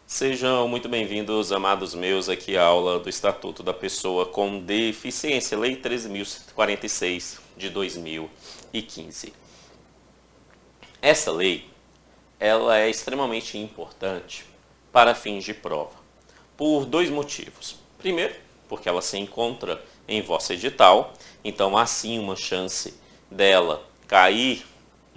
Sejam muito bem-vindos, amados meus, aqui à aula do Estatuto da Pessoa com Deficiência, Lei 13.146 de 2015. Essa lei, ela é extremamente importante para fins de prova, por dois motivos. Primeiro, porque ela se encontra em vosso edital, então há sim uma chance dela cair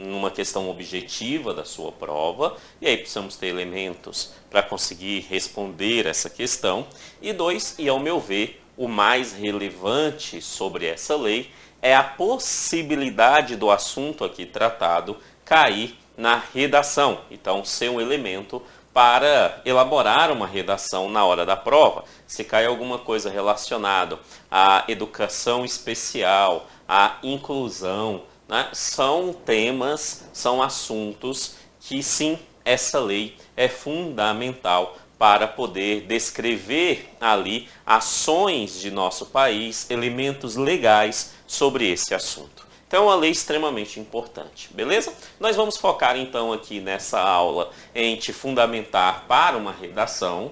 numa questão objetiva da sua prova, e aí precisamos ter elementos para conseguir responder essa questão. E dois, e ao meu ver, o mais relevante sobre essa lei é a possibilidade do assunto aqui tratado cair na redação, então ser um elemento para elaborar uma redação na hora da prova. Se cai alguma coisa relacionada à educação especial, à inclusão, né? São temas, são assuntos que sim, essa lei é fundamental para poder descrever ali ações de nosso país, elementos legais sobre esse assunto. Então é uma lei extremamente importante, beleza? Nós vamos focar então aqui nessa aula em te fundamentar para uma redação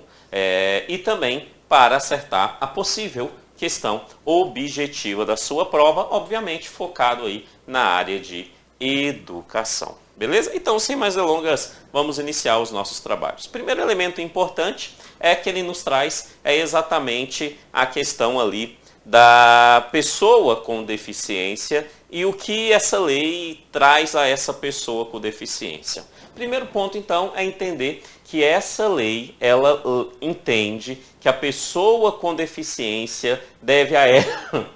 e também para acertar a possível questão objetiva da sua prova, obviamente focado aí na área de educação. Beleza? Então, sem mais delongas, vamos iniciar os nossos trabalhos. O primeiro elemento importante é que ele nos traz exatamente a questão ali da pessoa com deficiência e o que essa lei traz a essa pessoa com deficiência. Primeiro ponto, então, é entender que essa lei, ela entende que a pessoa com deficiência deve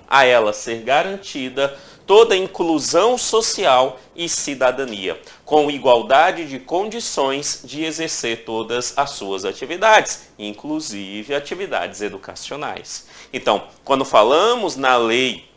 a ela ser garantida toda a inclusão social e cidadania, com igualdade de condições de exercer todas as suas atividades, inclusive atividades educacionais. Então, quando falamos na lei,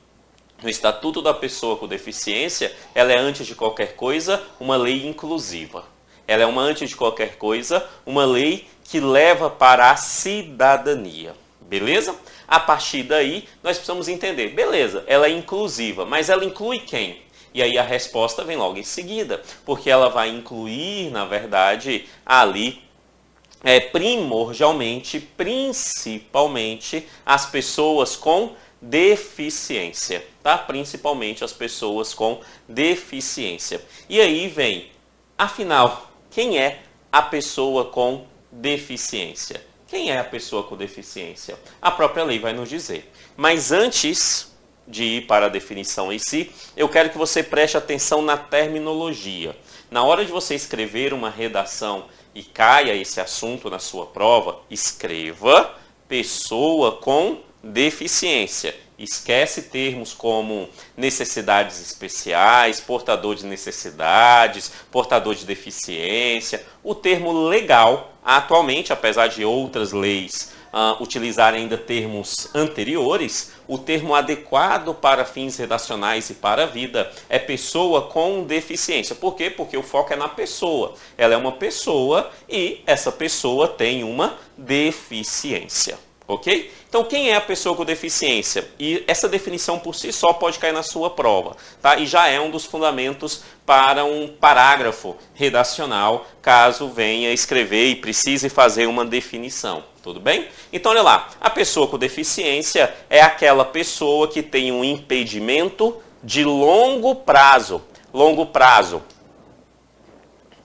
no Estatuto da Pessoa com Deficiência, ela é, antes de qualquer coisa, uma lei inclusiva. Ela é, antes de qualquer coisa, uma lei que leva para a cidadania. Beleza? A partir daí, nós precisamos entender, beleza, ela é inclusiva, mas ela inclui quem? E aí a resposta vem logo em seguida, porque ela vai incluir, na verdade, ali, primordialmente, principalmente, as pessoas com deficiência, tá? Principalmente as pessoas com deficiência. E aí vem, afinal, quem é a pessoa com deficiência? Quem é a pessoa com deficiência? A própria lei vai nos dizer. Mas antes de ir para a definição em si, eu quero que você preste atenção na terminologia. Na hora de você escrever uma redação e caia esse assunto na sua prova, escreva pessoa com deficiência. Esquece termos como necessidades especiais, portador de necessidades, portador de deficiência. O termo legal, atualmente, apesar de outras leis utilizarem ainda termos anteriores, o termo adequado para fins redacionais e para a vida é pessoa com deficiência. Por quê? Porque o foco é na pessoa. Ela é uma pessoa e essa pessoa tem uma deficiência. Ok? Então, quem é a pessoa com deficiência? E essa definição por si só pode cair na sua prova, tá? E já é um dos fundamentos para um parágrafo redacional, caso venha escrever e precise fazer uma definição. Tudo bem? Então, olha lá. A pessoa com deficiência é aquela pessoa que tem um impedimento de longo prazo. Longo prazo.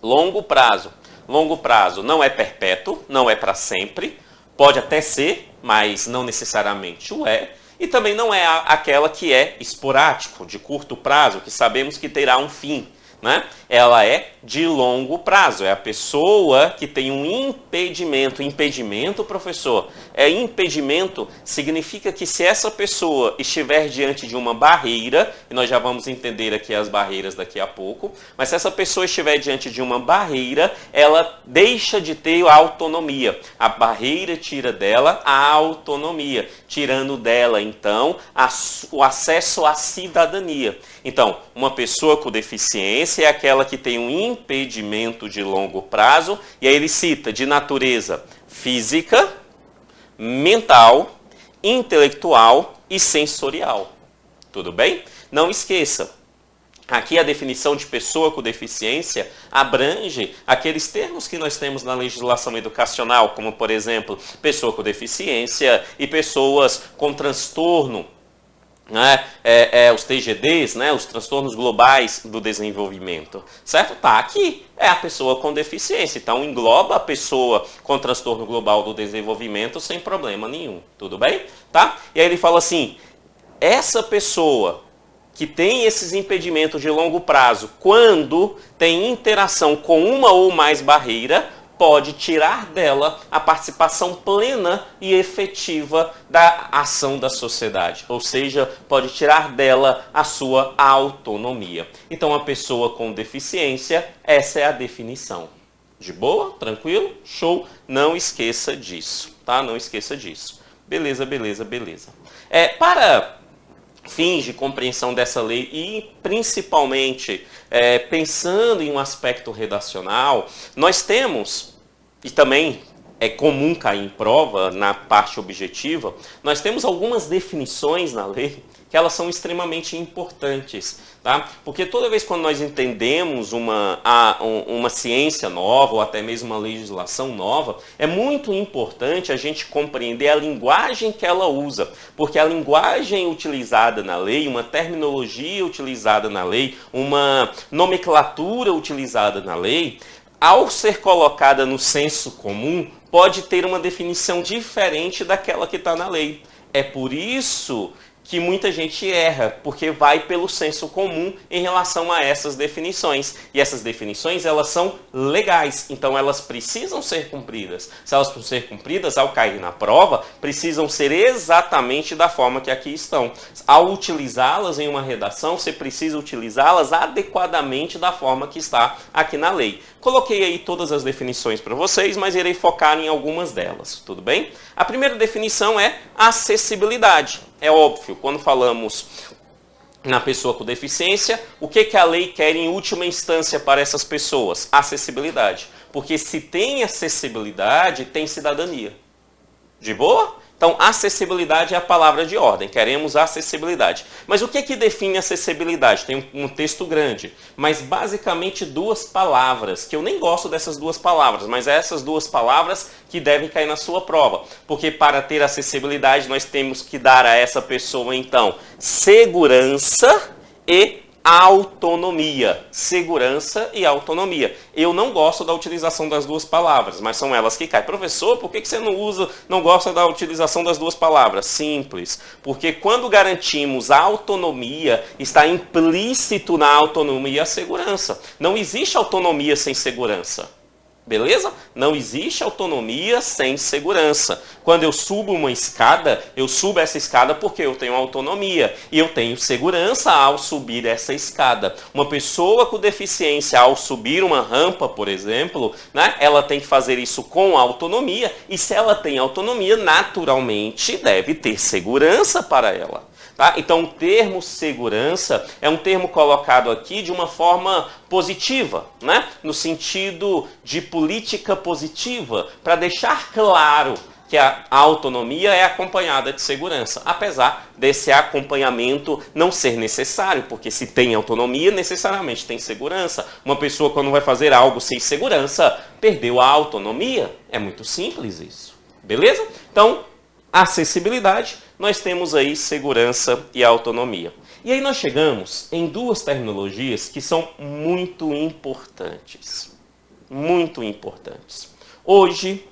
Longo prazo. Longo prazo não é perpétuo, não é para sempre. Pode até ser, mas não necessariamente o é. E também não é aquela que é esporádico, de curto prazo, que sabemos que terá um fim, né? Ela é de longo prazo, é a pessoa que tem um impedimento. Impedimento, professor, impedimento significa que se essa pessoa estiver diante de uma barreira, e nós já vamos entender aqui as barreiras daqui a pouco, mas se essa pessoa estiver diante de uma barreira, ela deixa de ter a autonomia. A barreira tira dela a autonomia, tirando dela, então, o acesso à cidadania. Então, uma pessoa com deficiência é aquela que tem um impedimento de longo prazo, e aí ele cita de natureza física, mental, intelectual e sensorial. Tudo bem? Não esqueça, Aqui a definição de pessoa com deficiência abrange aqueles termos que nós temos na legislação educacional, como, por exemplo, pessoa com deficiência e pessoas com transtorno, né? Os TGDs, né? Os transtornos globais do desenvolvimento, certo? Tá, aqui é a pessoa com deficiência, então engloba a pessoa com transtorno global do desenvolvimento sem problema nenhum, tudo bem? Tá? E aí ele fala assim, essa pessoa que tem esses impedimentos de longo prazo, quando tem interação com uma ou mais barreiras, pode tirar dela a participação plena e efetiva da ação da sociedade. Ou seja, pode tirar dela a sua autonomia. Então, a pessoa com deficiência, essa é a definição. De boa? Tranquilo? Show? Não esqueça disso, tá? Não esqueça disso. Beleza, beleza, beleza. Para fins de compreensão dessa lei e principalmente pensando em um aspecto redacional, nós temos, e também é comum cair em prova na parte objetiva, nós temos algumas definições na lei que elas são extremamente importantes, tá? Porque toda vez quando nós entendemos uma ciência nova ou até mesmo uma legislação nova, é muito importante a gente compreender a linguagem que ela usa, porque a linguagem utilizada na lei, uma terminologia utilizada na lei, uma nomenclatura utilizada na lei, ao ser colocada no senso comum, pode ter uma definição diferente daquela que está na lei. É por isso que muita gente erra, porque vai pelo senso comum em relação a essas definições. E essas definições, elas são legais, então elas precisam ser cumpridas. Se elas precisam ser cumpridas, ao cair na prova, precisam ser exatamente da forma que aqui estão. Ao utilizá-las em uma redação, você precisa utilizá-las adequadamente da forma que está aqui na lei. Coloquei aí todas as definições para vocês, mas irei focar em algumas delas, tudo bem? A primeira definição é acessibilidade. É óbvio, quando falamos na pessoa com deficiência, o que a lei quer em última instância para essas pessoas? Acessibilidade. Porque se tem acessibilidade, tem cidadania. De boa? Então, acessibilidade é a palavra de ordem. Queremos acessibilidade. Mas o que define acessibilidade? Tem um texto grande, mas basicamente duas palavras, que eu nem gosto dessas duas palavras, mas é essas duas palavras que devem cair na sua prova. Porque para ter acessibilidade, nós temos que dar a essa pessoa, então, segurança e autonomia. Segurança e autonomia. Eu não gosto da utilização das duas palavras, mas são elas que caem. Professor, por que você não gosta da utilização das duas palavras? Simples. Porque quando garantimos a autonomia, está implícito na autonomia a segurança. Não existe autonomia sem segurança. Beleza? Não existe autonomia sem segurança. Quando eu subo uma escada, eu subo essa escada porque eu tenho autonomia. E eu tenho segurança ao subir essa escada. Uma pessoa com deficiência, ao subir uma rampa, por exemplo, né, ela tem que fazer isso com autonomia. E se ela tem autonomia, naturalmente deve ter segurança para ela. Tá? Então, o termo segurança é um termo colocado aqui de uma forma positiva, né? No sentido de política positiva, para deixar claro que a autonomia é acompanhada de segurança, apesar desse acompanhamento não ser necessário, porque se tem autonomia, necessariamente tem segurança. Uma pessoa, quando vai fazer algo sem segurança, perdeu a autonomia. É muito simples isso. Beleza? Então, acessibilidade, nós temos aí segurança e autonomia. E aí nós chegamos em duas terminologias que são muito importantes. Muito importantes. Hoje,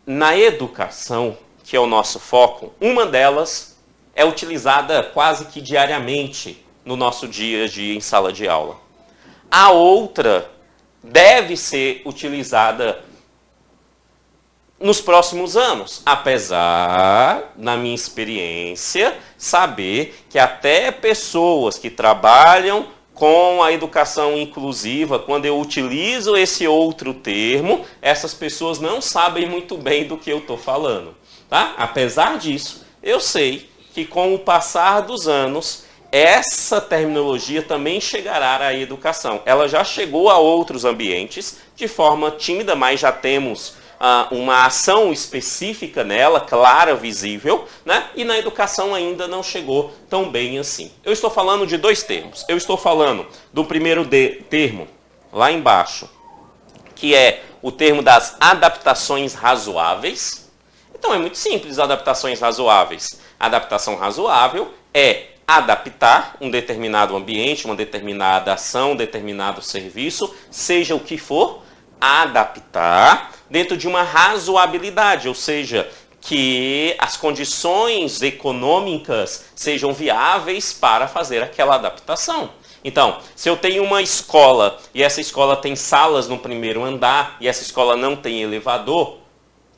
na educação, que é o nosso foco, uma delas é utilizada quase que diariamente no nosso dia a dia em sala de aula. A outra deve ser utilizada nos próximos anos, apesar, na minha experiência, saber que até pessoas que trabalham com a educação inclusiva, quando eu utilizo esse outro termo, essas pessoas não sabem muito bem do que eu estou falando. Tá? Apesar disso, eu sei que com o passar dos anos, essa terminologia também chegará à educação. Ela já chegou a outros ambientes de forma tímida, mas já temos uma ação específica nela, clara, visível, né? E na educação ainda não chegou tão bem assim. Eu estou falando de dois termos. Eu estou falando do primeiro termo, lá embaixo, que é o termo das adaptações razoáveis. Então é muito simples, adaptações razoáveis. Adaptação razoável é adaptar um determinado ambiente, uma determinada ação, um determinado serviço, seja o que for, adaptar dentro de uma razoabilidade, ou seja, que as condições econômicas sejam viáveis para fazer aquela adaptação. Então, se eu tenho uma escola e essa escola tem salas no primeiro andar e essa escola não tem elevador,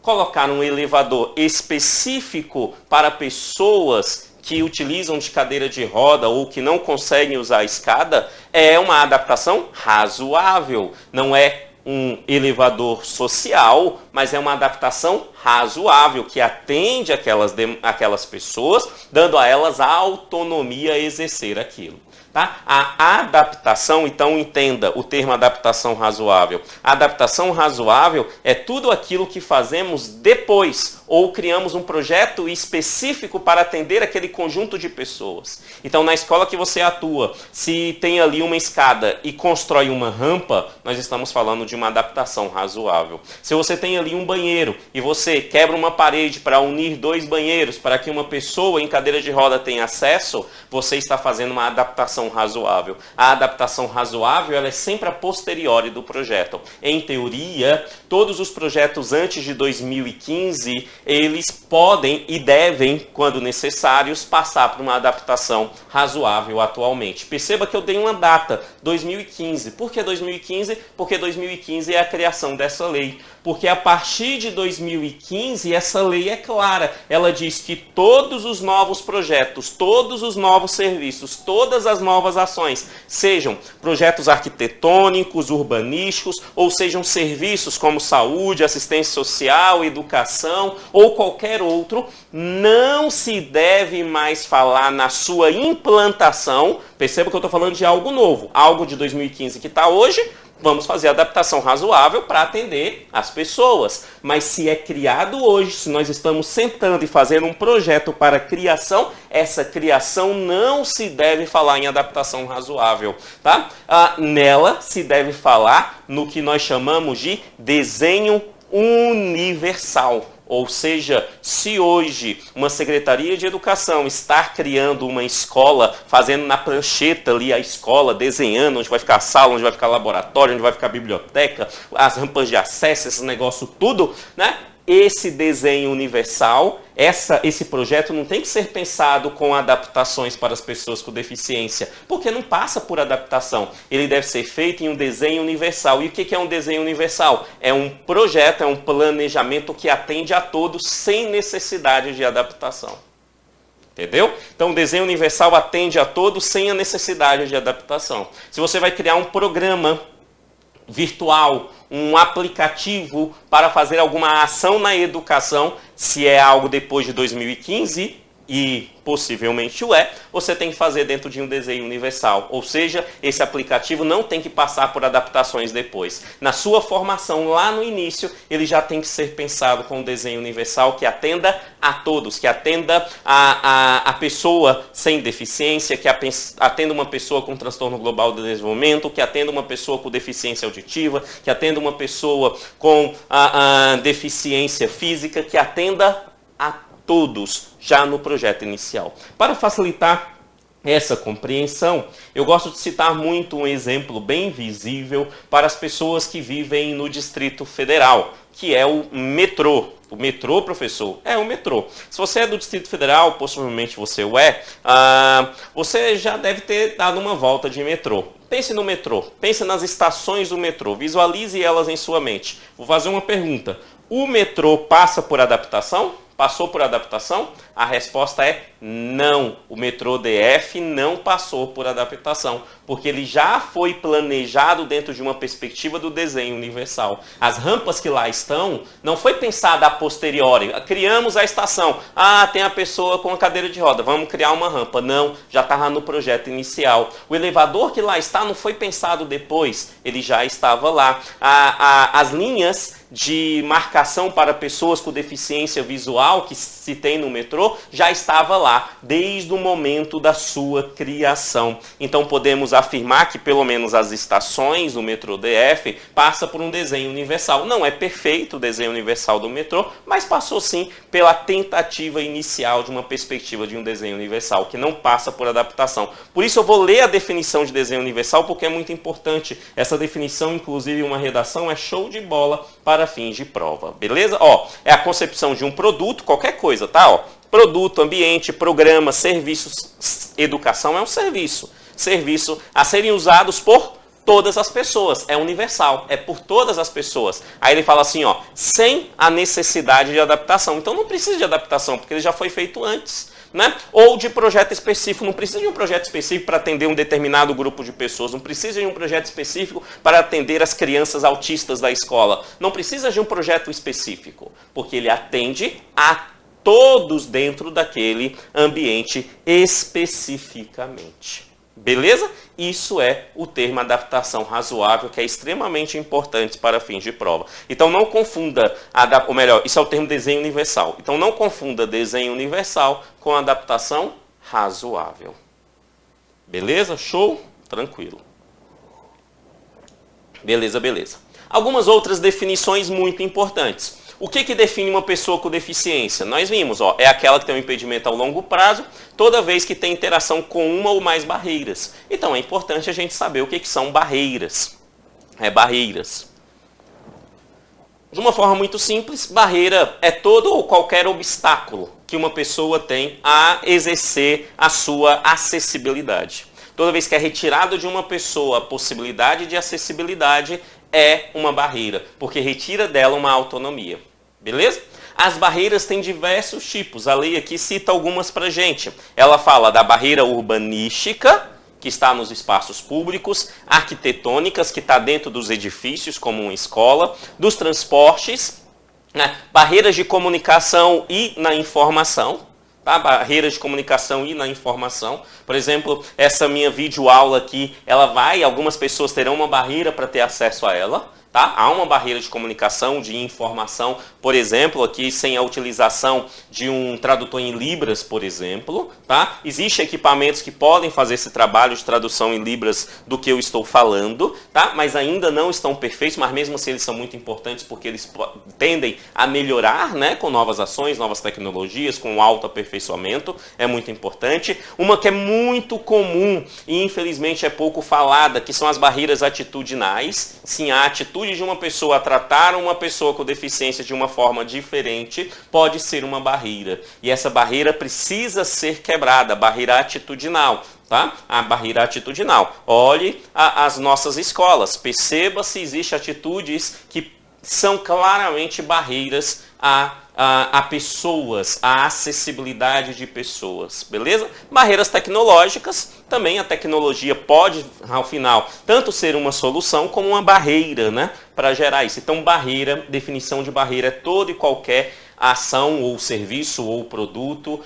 colocar um elevador específico para pessoas que utilizam de cadeira de roda ou que não conseguem usar a escada é uma adaptação razoável. Não é um elevador social, mas é uma adaptação razoável que atende aquelas pessoas, dando a elas a autonomia a exercer aquilo. Tá? A adaptação, então entenda o termo adaptação razoável. A adaptação razoável é tudo aquilo que fazemos depois ou criamos um projeto específico para atender aquele conjunto de pessoas. Então, na escola que você atua, se tem ali uma escada e constrói uma rampa, nós estamos falando de uma adaptação razoável. Se você tem ali um banheiro e você quebra uma parede para unir dois banheiros para que uma pessoa em cadeira de roda tenha acesso, você está fazendo uma adaptação razoável. A adaptação razoável ela é sempre a posteriori do projeto. Em teoria, todos os projetos antes de 2015, eles podem e devem, quando necessários, passar por uma adaptação razoável atualmente. Perceba que eu dei uma data, 2015. Por que 2015? Porque 2015 é a criação dessa lei. Porque a partir de 2015, essa lei é clara. Ela diz que todos os novos projetos, todos os novos serviços, todas as novas ações, sejam projetos arquitetônicos, urbanísticos, ou sejam serviços como saúde, assistência social, educação, ou qualquer outro, não se deve mais falar na sua implantação. Perceba que eu estou falando de algo novo, algo de 2015 que está hoje. Vamos fazer adaptação razoável para atender as pessoas. Mas se é criado hoje, se nós estamos sentando e fazendo um projeto para criação, essa criação não se deve falar em adaptação razoável. Tá? Nela se deve falar no que nós chamamos de desenho universal. Ou seja, se hoje uma Secretaria de Educação está criando uma escola, fazendo na prancheta ali a escola, desenhando onde vai ficar a sala, onde vai ficar laboratório, onde vai ficar a biblioteca, as rampas de acesso, esse negócio tudo, né? Esse desenho universal, esse projeto não tem que ser pensado com adaptações para as pessoas com deficiência, porque não passa por adaptação. Ele deve ser feito em um desenho universal. E o que é um desenho universal? É um projeto, é um planejamento que atende a todos sem necessidade de adaptação. Entendeu? Então o desenho universal atende a todos sem a necessidade de adaptação. Se você vai criar um programa virtual, um aplicativo para fazer alguma ação na educação, se é algo depois de 2015, e possivelmente o é, você tem que fazer dentro de um desenho universal. Ou seja, esse aplicativo não tem que passar por adaptações depois. Na sua formação, lá no início, ele já tem que ser pensado com um desenho universal que atenda a todos, que atenda a pessoa sem deficiência, que atenda uma pessoa com transtorno global de desenvolvimento, que atenda uma pessoa com deficiência auditiva, que atenda uma pessoa com deficiência física, que atenda a todos, já no projeto inicial. Para facilitar essa compreensão, eu gosto de citar muito um exemplo bem visível para as pessoas que vivem no Distrito Federal, que é o metrô. O metrô, professor, é o metrô. Se você é do Distrito Federal, possivelmente você o é, você já deve ter dado uma volta de metrô. Pense no metrô, pense nas estações do metrô, visualize elas em sua mente. Vou fazer uma pergunta. O metrô passa por adaptação? Passou por adaptação? A resposta é não. O metrô DF não passou por adaptação, porque ele já foi planejado dentro de uma perspectiva do desenho universal. As rampas que lá estão, não foi pensada a posteriori. Criamos a estação. Tem a pessoa com a cadeira de roda, vamos criar uma rampa. Não, já estava no projeto inicial. O elevador que lá está não foi pensado depois, ele já estava lá. As linhas de marcação para pessoas com deficiência visual que se tem no metrô já estava lá desde o momento da sua criação. Então podemos afirmar que pelo menos as estações do metrô DF passa por um desenho universal. Não é perfeito o desenho universal do metrô, mas passou sim pela tentativa inicial de uma perspectiva de um desenho universal, que não passa por adaptação. Por isso eu vou ler a definição de desenho universal, porque é muito importante. Essa definição, inclusive uma redação, é show de bola para fins de prova, beleza? Ó, é a concepção de um produto, qualquer coisa, tá? Ó, produto, ambiente, programa, serviços, educação é um serviço. Serviço a serem usados por todas as pessoas, é universal, é por todas as pessoas. Aí ele fala assim, ó, sem a necessidade de adaptação. Então não precisa de adaptação, porque ele já foi feito antes. Né? Ou de projeto específico, não precisa de um projeto específico para atender um determinado grupo de pessoas, não precisa de um projeto específico para atender as crianças autistas da escola, não precisa de um projeto específico, porque ele atende a todos dentro daquele ambiente especificamente. Beleza? Isso é o termo adaptação razoável, que é extremamente importante para fins de prova. Então não confunda, ou melhor, isso é o termo desenho universal. Então não confunda desenho universal com adaptação razoável. Beleza? Show? Tranquilo. Beleza, beleza. Algumas outras definições muito importantes. O que define uma pessoa com deficiência? Nós vimos, ó, é aquela que tem um impedimento a longo prazo, toda vez que tem interação com uma ou mais barreiras. Então é importante a gente saber o que são barreiras. Barreiras. De uma forma muito simples, barreira é todo ou qualquer obstáculo que uma pessoa tem a exercer a sua acessibilidade. Toda vez que é retirado de uma pessoa a possibilidade de acessibilidade, é uma barreira, porque retira dela uma autonomia. Beleza? As barreiras têm diversos tipos. A lei aqui cita algumas pra gente. Ela fala da barreira urbanística, que está nos espaços públicos, arquitetônicas, que está dentro dos edifícios, como uma escola, dos transportes, né? Barreiras de comunicação e na informação. Tá? Barreiras de comunicação e na informação. Por exemplo, essa minha videoaula aqui, algumas pessoas terão uma barreira para ter acesso a ela. Tá? Há uma barreira de comunicação, de informação, por exemplo, aqui sem a utilização de um tradutor em Libras, por exemplo. Tá? Existem equipamentos que podem fazer esse trabalho de tradução em Libras do que eu estou falando, tá? Mas ainda não estão perfeitos, mas mesmo assim eles são muito importantes porque eles tendem a melhorar, né? Com novas ações, novas tecnologias, com alto aperfeiçoamento, é muito importante. Uma que é muito comum e infelizmente é pouco falada, que são as barreiras atitudinais. Sim, a atitude de uma pessoa a tratar uma pessoa com deficiência de uma forma diferente pode ser uma barreira. E essa barreira precisa ser quebrada, a barreira atitudinal. Tá? A barreira atitudinal. Olhe as nossas escolas, perceba se existem atitudes que são claramente barreiras a pessoas, a acessibilidade de pessoas, beleza? Barreiras tecnológicas, também a tecnologia pode, ao final, tanto ser uma solução como uma barreira, né? Para gerar isso. Então, barreira, definição de barreira é toda e qualquer ação ou serviço ou produto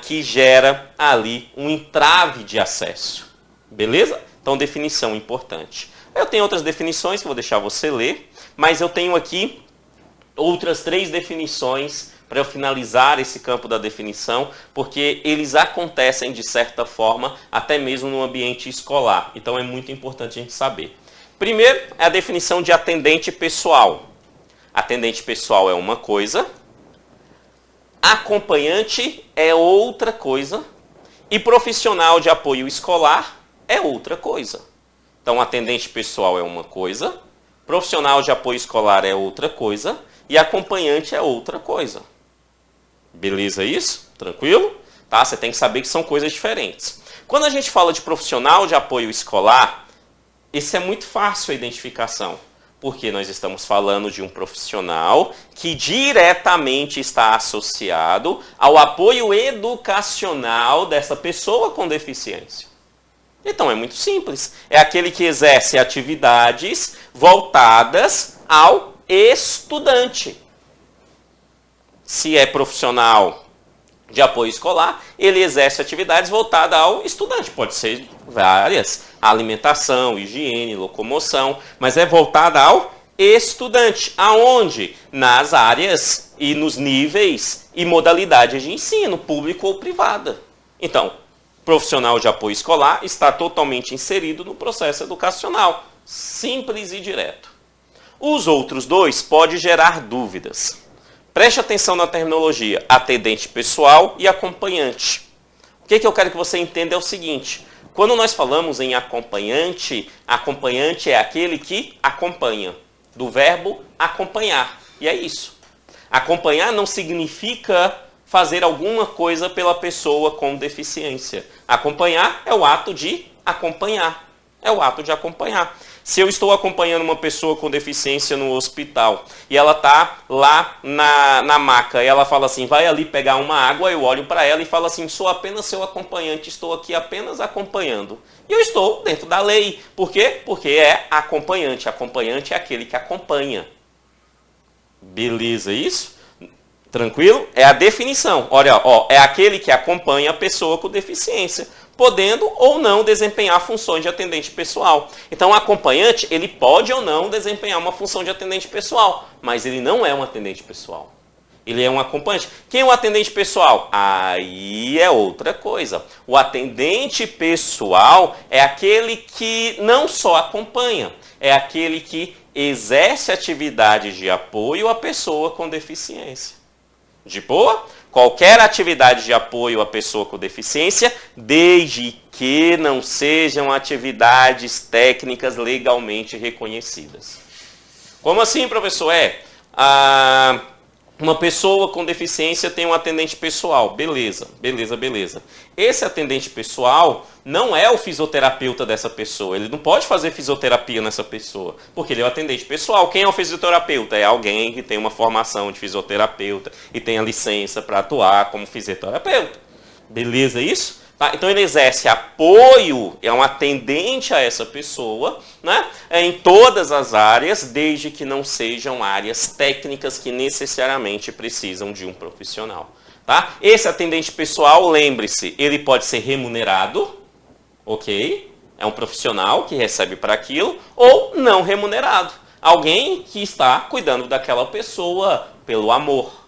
que gera ali um entrave de acesso, beleza? Então, definição importante. Eu tenho outras definições que eu vou deixar você ler, mas eu tenho aqui outras 3 definições para eu finalizar esse campo da definição, porque eles acontecem de certa forma até mesmo no ambiente escolar. Então é muito importante a gente saber. Primeiro é a definição de atendente pessoal. Atendente pessoal é uma coisa, acompanhante é outra coisa e profissional de apoio escolar é outra coisa. Então atendente pessoal é uma coisa, profissional de apoio escolar é outra coisa e acompanhante é outra coisa. Beleza isso? Tranquilo? Tá? Você tem que saber que são coisas diferentes. Quando a gente fala de profissional de apoio escolar, isso é muito fácil a identificação, porque nós estamos falando de um profissional que diretamente está associado ao apoio educacional dessa pessoa com deficiência. Então é muito simples. É aquele que exerce atividades voltadas ao estudante. Se é profissional de apoio escolar, ele exerce atividades voltadas ao estudante. Pode ser várias, alimentação, higiene, locomoção, mas é voltada ao estudante. Aonde? Nas áreas e nos níveis e modalidades de ensino, público ou privada. Então, profissional de apoio escolar está totalmente inserido no processo educacional. Simples e direto. Os outros dois podem gerar dúvidas. Preste atenção na terminologia, atendente pessoal e acompanhante. O que eu quero que você entenda é o seguinte, quando nós falamos em acompanhante, acompanhante é aquele que acompanha, do verbo acompanhar, e é isso. Acompanhar não significa fazer alguma coisa pela pessoa com deficiência. Acompanhar é o ato de acompanhar, é o ato de acompanhar. Se eu estou acompanhando uma pessoa com deficiência no hospital e ela está lá na maca e ela fala assim, vai ali pegar uma água, eu olho para ela e falo assim, sou apenas seu acompanhante, estou aqui apenas acompanhando. E eu estou dentro da lei. Por quê? Porque é acompanhante. Acompanhante é aquele que acompanha. Beleza isso? Tranquilo? É a definição. Olha, ó, é aquele que acompanha a pessoa com deficiência, podendo ou não desempenhar funções de atendente pessoal. Então, o acompanhante, ele pode ou não desempenhar uma função de atendente pessoal, mas ele não é um atendente pessoal. Ele é um acompanhante. Quem é o atendente pessoal? Aí é outra coisa. O atendente pessoal é aquele que não só acompanha, é aquele que exerce atividades de apoio à pessoa com deficiência. De boa? Qualquer atividade de apoio à pessoa com deficiência, desde que não sejam atividades técnicas legalmente reconhecidas. Como assim, professor? Uma pessoa com deficiência tem um atendente pessoal. Beleza, beleza, beleza. Esse atendente pessoal não é o fisioterapeuta dessa pessoa. Ele não pode fazer fisioterapia nessa pessoa, porque ele é o atendente pessoal. Quem é o fisioterapeuta? É alguém que tem uma formação de fisioterapeuta e tem a licença para atuar como fisioterapeuta. Beleza isso? Tá? Então ele exerce apoio, é um atendente a essa pessoa, né? Em todas as áreas, desde que não sejam áreas técnicas que necessariamente precisam de um profissional. Tá? Esse atendente pessoal, lembre-se, ele pode ser remunerado, ok? É um profissional que recebe para aquilo, ou não remunerado. Alguém que está cuidando daquela pessoa pelo amor.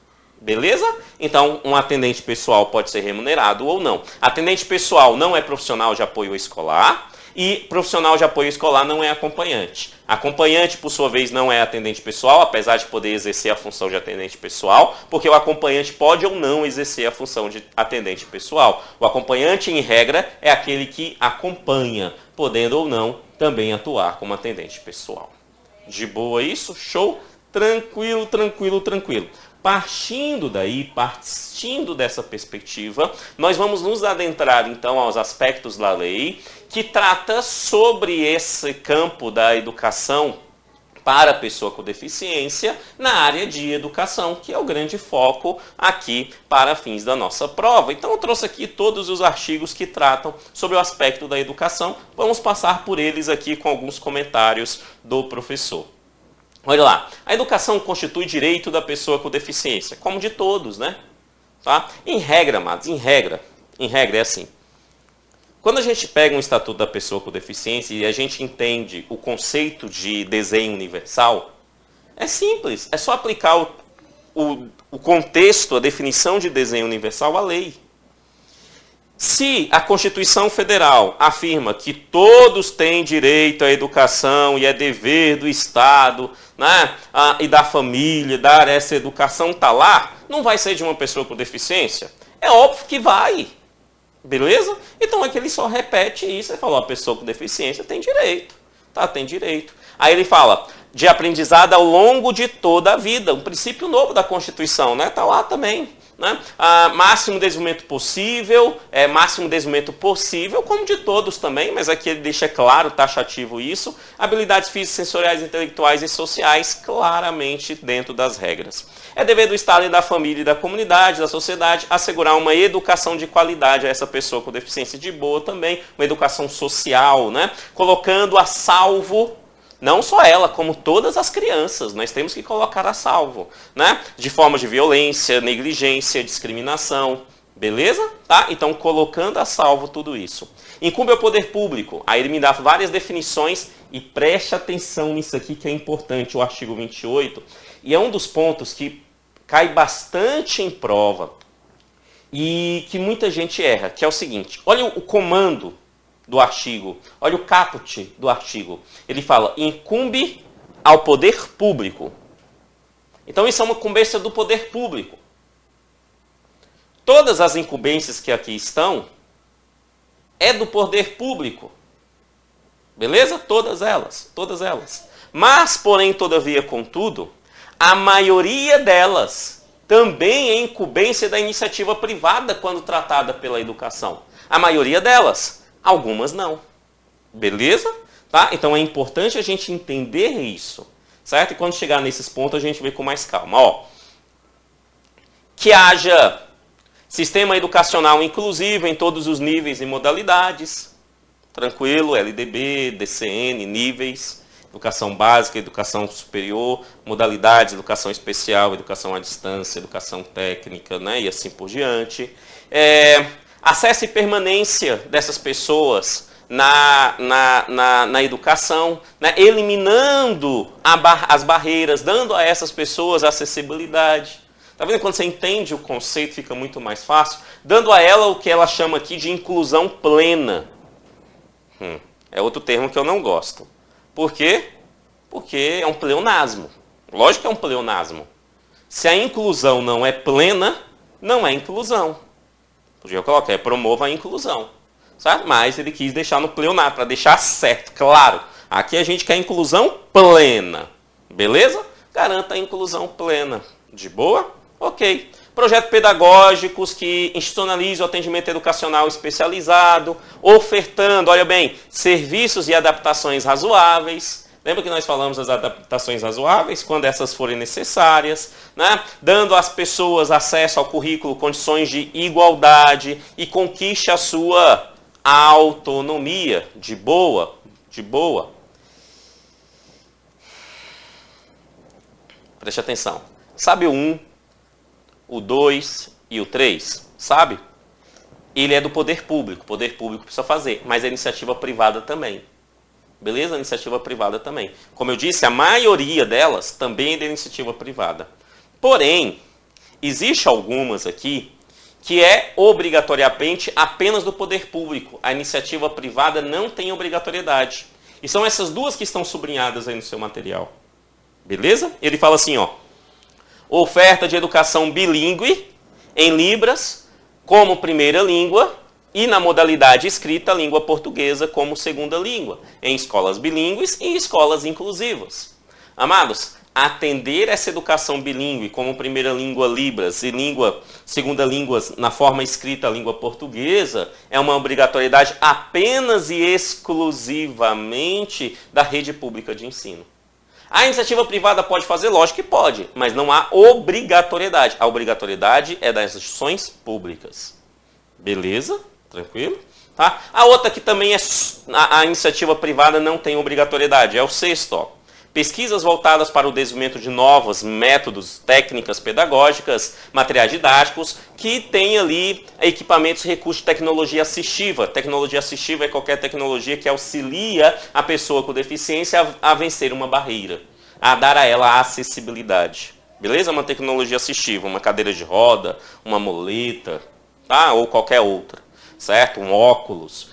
Beleza? Então, um atendente pessoal pode ser remunerado ou não. Atendente pessoal não é profissional de apoio escolar e profissional de apoio escolar não é acompanhante. Acompanhante, por sua vez, não é atendente pessoal, apesar de poder exercer a função de atendente pessoal, porque o acompanhante pode ou não exercer a função de atendente pessoal. O acompanhante, em regra, é aquele que acompanha, podendo ou não também atuar como atendente pessoal. De boa isso? Show? Tranquilo, tranquilo, tranquilo. Partindo daí, partindo dessa perspectiva, nós vamos nos adentrar então aos aspectos da lei que trata sobre esse campo da educação para a pessoa com deficiência na área de educação, que é o grande foco aqui para fins da nossa prova. Então eu trouxe aqui todos os artigos que tratam sobre o aspecto da educação. Vamos passar por eles aqui com alguns comentários do professor. Olha lá, a educação constitui direito da pessoa com deficiência, como de todos, né? Tá? Em regra, amados, em regra é assim. Quando a gente pega um estatuto da pessoa com deficiência e a gente entende o conceito de desenho universal, é simples, é só aplicar o contexto, a definição de desenho universal à lei. Se a Constituição Federal afirma que todos têm direito à educação e é dever do Estado, né, e da família dar essa educação, está lá, não vai ser de uma pessoa com deficiência? É óbvio que vai. Beleza? Então é que ele só repete isso e fala, a pessoa com deficiência tem direito. Tá, tem direito. Aí ele fala de aprendizado ao longo de toda a vida, um princípio novo da Constituição, né? Tá lá também. Né? Máximo desenvolvimento possível, máximo desenvolvimento possível, como de todos também, mas aqui ele deixa claro, taxativo isso, habilidades físicas, sensoriais, intelectuais e sociais, claramente dentro das regras. É dever do Estado e da família e da comunidade, da sociedade, assegurar uma educação de qualidade a essa pessoa com deficiência de boa também, uma educação social, né? Colocando a salvo. Não só ela, como todas as crianças, nós temos que colocar a salvo, né? De formas de violência, negligência, discriminação. Beleza? Tá? Então, colocando a salvo tudo isso. Incumbe ao poder público. Aí ele me dá várias definições e preste atenção nisso aqui que é importante, o artigo 28. E é um dos pontos que cai bastante em prova e que muita gente erra, que é o seguinte. Olha o comando do artigo, olha o caput do artigo. Ele fala, incumbe ao poder público. Então isso é uma incumbência do poder público. Todas as incumbências que aqui estão é do poder público. Beleza? Todas elas, todas elas. Mas, porém, todavia, contudo, a maioria delas também é incumbência da iniciativa privada quando tratada pela educação. A maioria delas, algumas não. Beleza? Tá? Então é importante a gente entender isso. Certo? E quando chegar nesses pontos a gente vê com mais calma. Ó, que haja sistema educacional inclusivo em todos os níveis e modalidades. Tranquilo, LDB, DCN, níveis, educação básica, educação superior, modalidades, educação especial, educação à distância, educação técnica, né, e assim por diante. Acesso e permanência dessas pessoas na educação, né, eliminando as barreiras, dando a essas pessoas acessibilidade. Tá vendo? Quando você entende o conceito, fica muito mais fácil. Dando a ela o que ela chama aqui de inclusão plena. É outro termo que eu não gosto. Por quê? Porque é um pleonasmo. Lógico que é um pleonasmo. Se a inclusão não é plena, não é inclusão. Podia colocar, promova a inclusão. Certo? Mas ele quis deixar no pleonasmo, para deixar certo, claro. Aqui a gente quer inclusão plena. Beleza? Garanta a inclusão plena. De boa? Ok. Projetos pedagógicos que institucionalizam o atendimento educacional especializado, ofertando, olha bem, serviços e adaptações razoáveis. Lembra que nós falamos das adaptações razoáveis, quando essas forem necessárias, né? Dando às pessoas acesso ao currículo, condições de igualdade e conquiste a sua autonomia. De boa, de boa. Preste atenção. Sabe o 1, o 2 e o 3? Sabe? Ele é do poder público. O poder público precisa fazer, mas a iniciativa privada também. Beleza? A iniciativa privada também. Como eu disse, a maioria delas também é da iniciativa privada. Porém, existe algumas aqui que é obrigatoriamente apenas do poder público. A iniciativa privada não tem obrigatoriedade. E são essas duas que estão sublinhadas aí no seu material. Beleza? Ele fala assim, ó. Oferta de educação bilíngue em Libras como primeira língua e na modalidade escrita, língua portuguesa como segunda língua, em escolas bilíngues e escolas inclusivas. Amados, atender essa educação bilíngue como primeira língua Libras e segunda língua na forma escrita, língua portuguesa, é uma obrigatoriedade apenas e exclusivamente da rede pública de ensino. A iniciativa privada pode fazer? Lógico que pode, mas não há obrigatoriedade. A obrigatoriedade é das instituições públicas. Beleza? Tranquilo? Tá? A outra que também é a iniciativa privada não tem obrigatoriedade, é o 6º. Ó. Pesquisas voltadas para o desenvolvimento de novos métodos, técnicas pedagógicas, materiais didáticos, que tem ali equipamentos e recursos de tecnologia assistiva. Tecnologia assistiva é qualquer tecnologia que auxilia a pessoa com deficiência a vencer uma barreira, a dar a ela a acessibilidade. Beleza? Uma tecnologia assistiva, uma cadeira de roda, uma muleta, tá? Ou qualquer outra, certo? Um óculos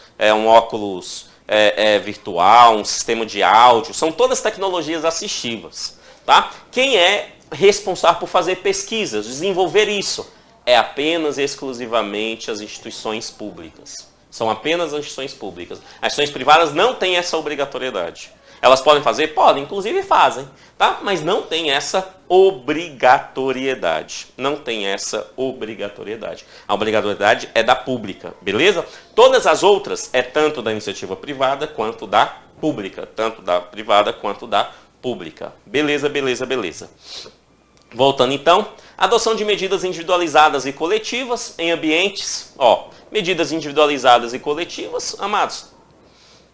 virtual, um sistema de áudio, são todas tecnologias assistivas. Tá? Quem é responsável por fazer pesquisas, desenvolver isso? É apenas e exclusivamente as instituições públicas. São apenas as instituições públicas. As instituições privadas não têm essa obrigatoriedade. Elas podem fazer? Podem, inclusive fazem, tá? Mas não tem essa obrigatoriedade. Não tem essa obrigatoriedade. A obrigatoriedade é da pública, beleza? Todas as outras é tanto da iniciativa privada quanto da pública. Tanto da privada quanto da pública. Beleza, beleza, beleza. Voltando então, adoção de medidas individualizadas e coletivas em ambientes, medidas individualizadas e coletivas, amados.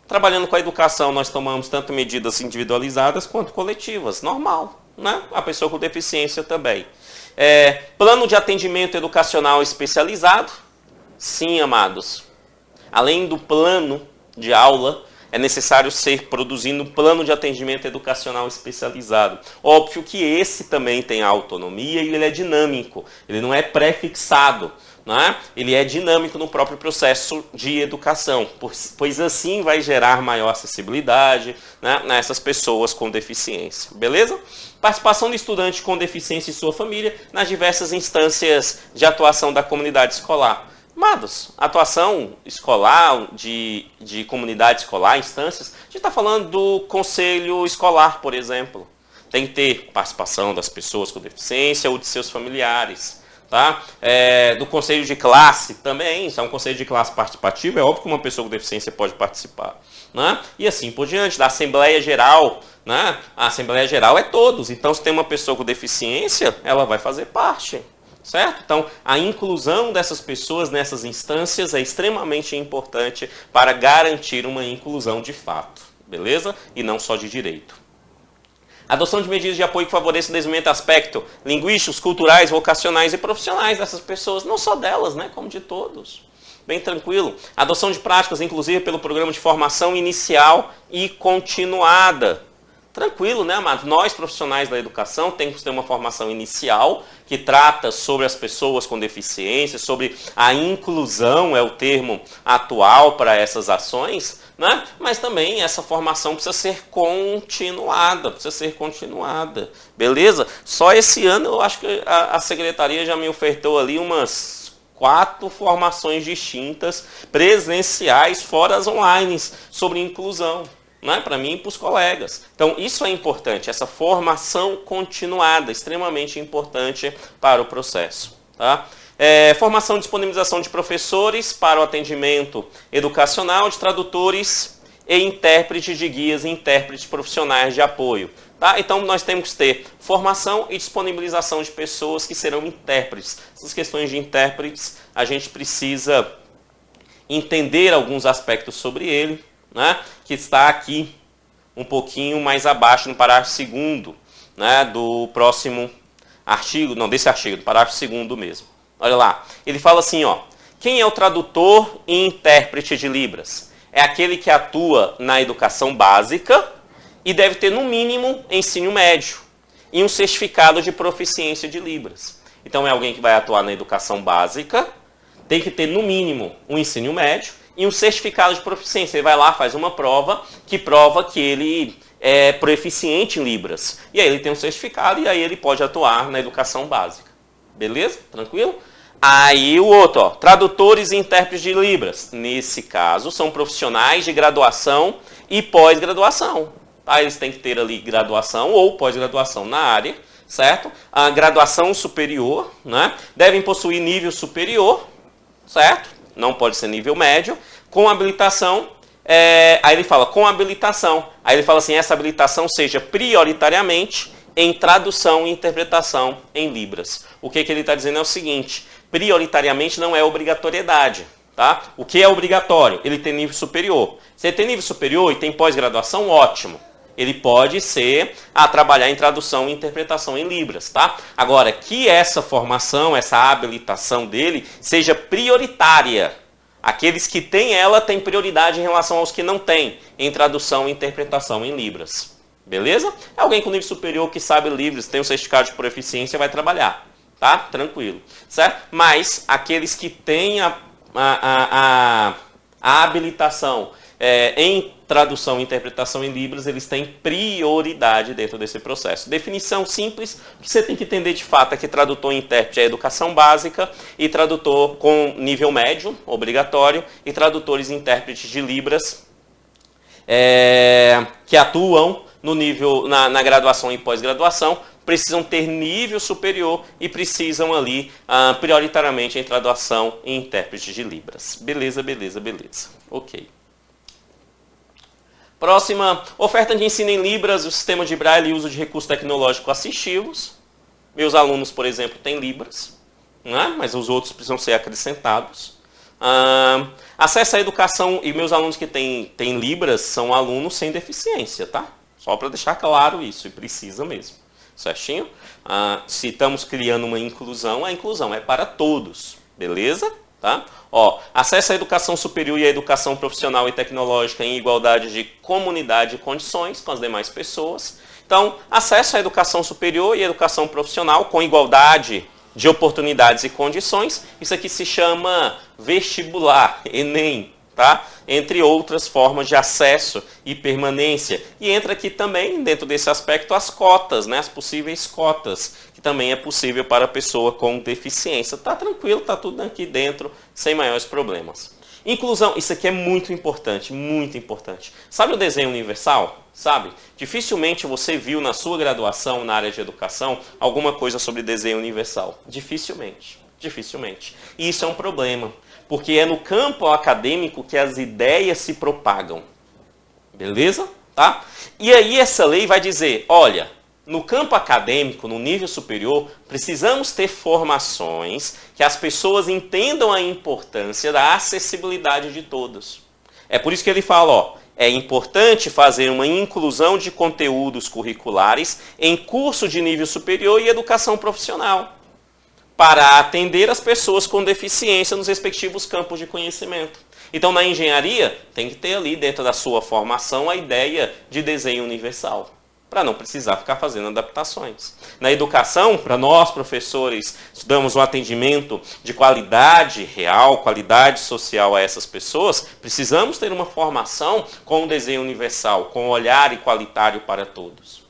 Trabalhando com a educação, nós tomamos tanto medidas individualizadas quanto coletivas. Normal, né? A pessoa com deficiência também. Plano de atendimento educacional especializado, Sim, amados. Além do plano de aula, é necessário ser produzindo um plano de atendimento educacional especializado. Óbvio que esse também tem autonomia e ele é dinâmico, ele não é pré-fixado, né? Ele é dinâmico no próprio processo de educação, pois assim vai gerar maior acessibilidade, né, nessas pessoas com deficiência, beleza? Participação do estudante com deficiência e sua família nas diversas instâncias de atuação da comunidade escolar. Amados, atuação escolar, de comunidade escolar, instâncias, a gente está falando do conselho escolar, por exemplo. Tem que ter participação das pessoas com deficiência ou de seus familiares. Tá? Do conselho de classe também, se é um conselho de classe participativo, é óbvio que uma pessoa com deficiência pode participar. Né? E assim por diante, da Assembleia Geral. Né? A Assembleia Geral é todos, então se tem uma pessoa com deficiência, ela vai fazer parte. Certo? Então, a inclusão dessas pessoas nessas instâncias é extremamente importante para garantir uma inclusão de fato, beleza? E não só de direito. Adoção de medidas de apoio que favoreçam o desenvolvimento do aspecto linguísticos, culturais, vocacionais e profissionais dessas pessoas, não só delas, né, como de todos. Bem tranquilo. Adoção de práticas, inclusive pelo programa de formação inicial e continuada. Tranquilo, né, amado? Nós, profissionais da educação, temos que ter uma formação inicial que trata sobre as pessoas com deficiência, sobre a inclusão, é o termo atual para essas ações, né? Mas também essa formação precisa ser continuada, beleza? Só esse ano eu acho que a secretaria já me ofertou ali umas 4 formações distintas, presenciais, fora as online, sobre inclusão. Né, para mim e para os colegas. Então, isso é importante, essa formação continuada, extremamente importante para o processo. Tá? Formação e disponibilização de professores para o atendimento educacional, de tradutores e intérpretes de guias e intérpretes profissionais de apoio. Tá? Então, nós temos que ter formação e disponibilização de pessoas que serão intérpretes. Essas questões de intérpretes, a gente precisa entender alguns aspectos sobre ele, né, que está aqui um pouquinho mais abaixo no parágrafo 2º, né, do próximo artigo, não, desse artigo, do parágrafo 2º mesmo. Olha lá, ele fala assim, ó, quem é o tradutor e intérprete de Libras? É aquele que atua na educação básica e deve ter, no mínimo, ensino médio e um certificado de proficiência de Libras. Então, é alguém que vai atuar na educação básica, tem que ter, no mínimo, um ensino médio e um certificado de proficiência. Ele vai lá, faz uma prova que prova que ele é proficiente em Libras. E aí ele tem um certificado e aí ele pode atuar na educação básica. Beleza? Tranquilo? Aí o outro, ó, tradutores e intérpretes de Libras. Nesse caso, são profissionais de graduação e pós-graduação. Tá? Eles têm que ter ali graduação ou pós-graduação na área, certo? A graduação superior, né? Devem possuir nível superior, certo? Não pode ser nível médio, com habilitação, aí ele fala com habilitação, aí ele fala assim, essa habilitação seja prioritariamente em tradução e interpretação em Libras. O que ele está dizendo é o seguinte, prioritariamente não é obrigatoriedade, tá? O que é obrigatório? Ele tem nível superior. Se ele tem nível superior e tem pós-graduação, ótimo. Ele pode ser trabalhar em tradução e interpretação em Libras, tá? Agora, que essa formação, essa habilitação dele seja prioritária. Aqueles que têm ela têm prioridade em relação aos que não têm em tradução e interpretação em Libras. Beleza? É alguém com nível superior que sabe Libras, tem um certificado de proficiência, vai trabalhar, tá? Tranquilo, certo? Mas aqueles que têm a habilitação em tradução e interpretação em Libras, eles têm prioridade dentro desse processo. Definição simples, o que você tem que entender de fato é que tradutor e intérprete é educação básica e tradutor com nível médio, obrigatório, e tradutores e intérpretes de Libras que atuam no nível, na graduação e pós-graduação, precisam ter nível superior e precisam ali, prioritariamente, em tradução e intérprete de Libras. Beleza, beleza, beleza. Ok. Próxima, oferta de ensino em Libras, o sistema de Braille e uso de recursos tecnológicos assistivos. Meus alunos, por exemplo, têm Libras, né? Mas os outros precisam ser acrescentados. Acesso à educação, e meus alunos que têm Libras são alunos sem deficiência, tá? Só para deixar claro isso, e precisa mesmo. Certinho? Se estamos criando uma inclusão, a inclusão é para todos, beleza? Tá? Ó, acesso à educação superior e à educação profissional e tecnológica em igualdade de comunidade e condições com as demais pessoas. Então, acesso à educação superior e à educação profissional com igualdade de oportunidades e condições. Isso aqui se chama vestibular, Enem, tá? Entre outras formas de acesso e permanência. E entra aqui também, dentro desse aspecto, as cotas, né? As possíveis cotas, que também é possível para a pessoa com deficiência. Tá tranquilo, tá tudo aqui dentro, sem maiores problemas. Inclusão, isso aqui é muito importante, muito importante. Sabe o desenho universal? Sabe? Dificilmente você viu na sua graduação, na área de educação, alguma coisa sobre desenho universal. Dificilmente, dificilmente. E isso é um problema, porque é no campo acadêmico que as ideias se propagam. Beleza? Tá? E aí essa lei vai dizer, olha, no campo acadêmico, no nível superior, precisamos ter formações que as pessoas entendam a importância da acessibilidade de todos. É por isso que ele fala, ó, é importante fazer uma inclusão de conteúdos curriculares em curso de nível superior e educação profissional, para atender as pessoas com deficiência nos respectivos campos de conhecimento. Então, na engenharia, tem que ter ali dentro da sua formação a ideia de desenho universal, para não precisar ficar fazendo adaptações. Na educação, para nós, professores, damos um atendimento de qualidade real, qualidade social a essas pessoas, precisamos ter uma formação com um desenho universal, com um olhar igualitário para todos.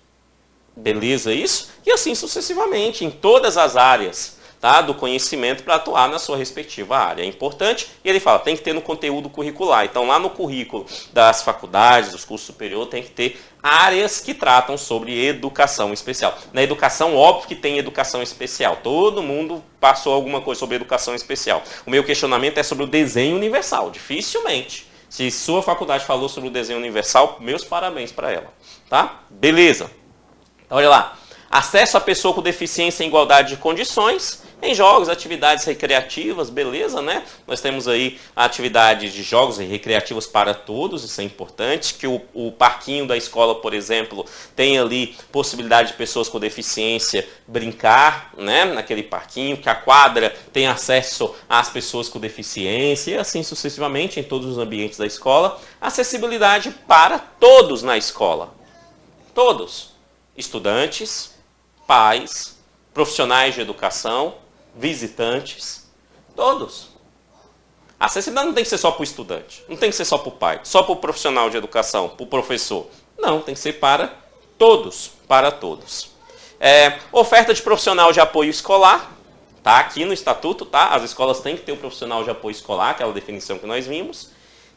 Beleza isso? E assim sucessivamente, em todas as áreas, tá, do conhecimento para atuar na sua respectiva área. É importante, e ele fala, tem que ter no conteúdo curricular. Então, lá no currículo das faculdades, dos cursos superiores, tem que ter áreas que tratam sobre educação especial. Na educação, óbvio que tem educação especial. Todo mundo passou alguma coisa sobre educação especial. O meu questionamento é sobre o desenho universal, dificilmente. Se sua faculdade falou sobre o desenho universal, meus parabéns para ela. Tá? Beleza. Então, olha lá. Acesso à pessoa com deficiência em igualdade de condições, em jogos, atividades recreativas, beleza, né? Nós temos aí atividades de jogos recreativos para todos, isso é importante, que o parquinho da escola, por exemplo, tem ali possibilidade de pessoas com deficiência brincar, né? Naquele parquinho, que a quadra tem acesso às pessoas com deficiência, e assim sucessivamente em todos os ambientes da escola. Acessibilidade para todos na escola. Todos. Estudantes, pais, profissionais de educação, visitantes, todos. A acessibilidade não tem que ser só para o estudante, não tem que ser só para o pai, só para o profissional de educação, para o professor. Não, tem que ser para todos, para todos. Oferta de profissional de apoio escolar, tá aqui no estatuto, tá? As escolas têm que ter o profissional de apoio escolar, aquela definição que nós vimos,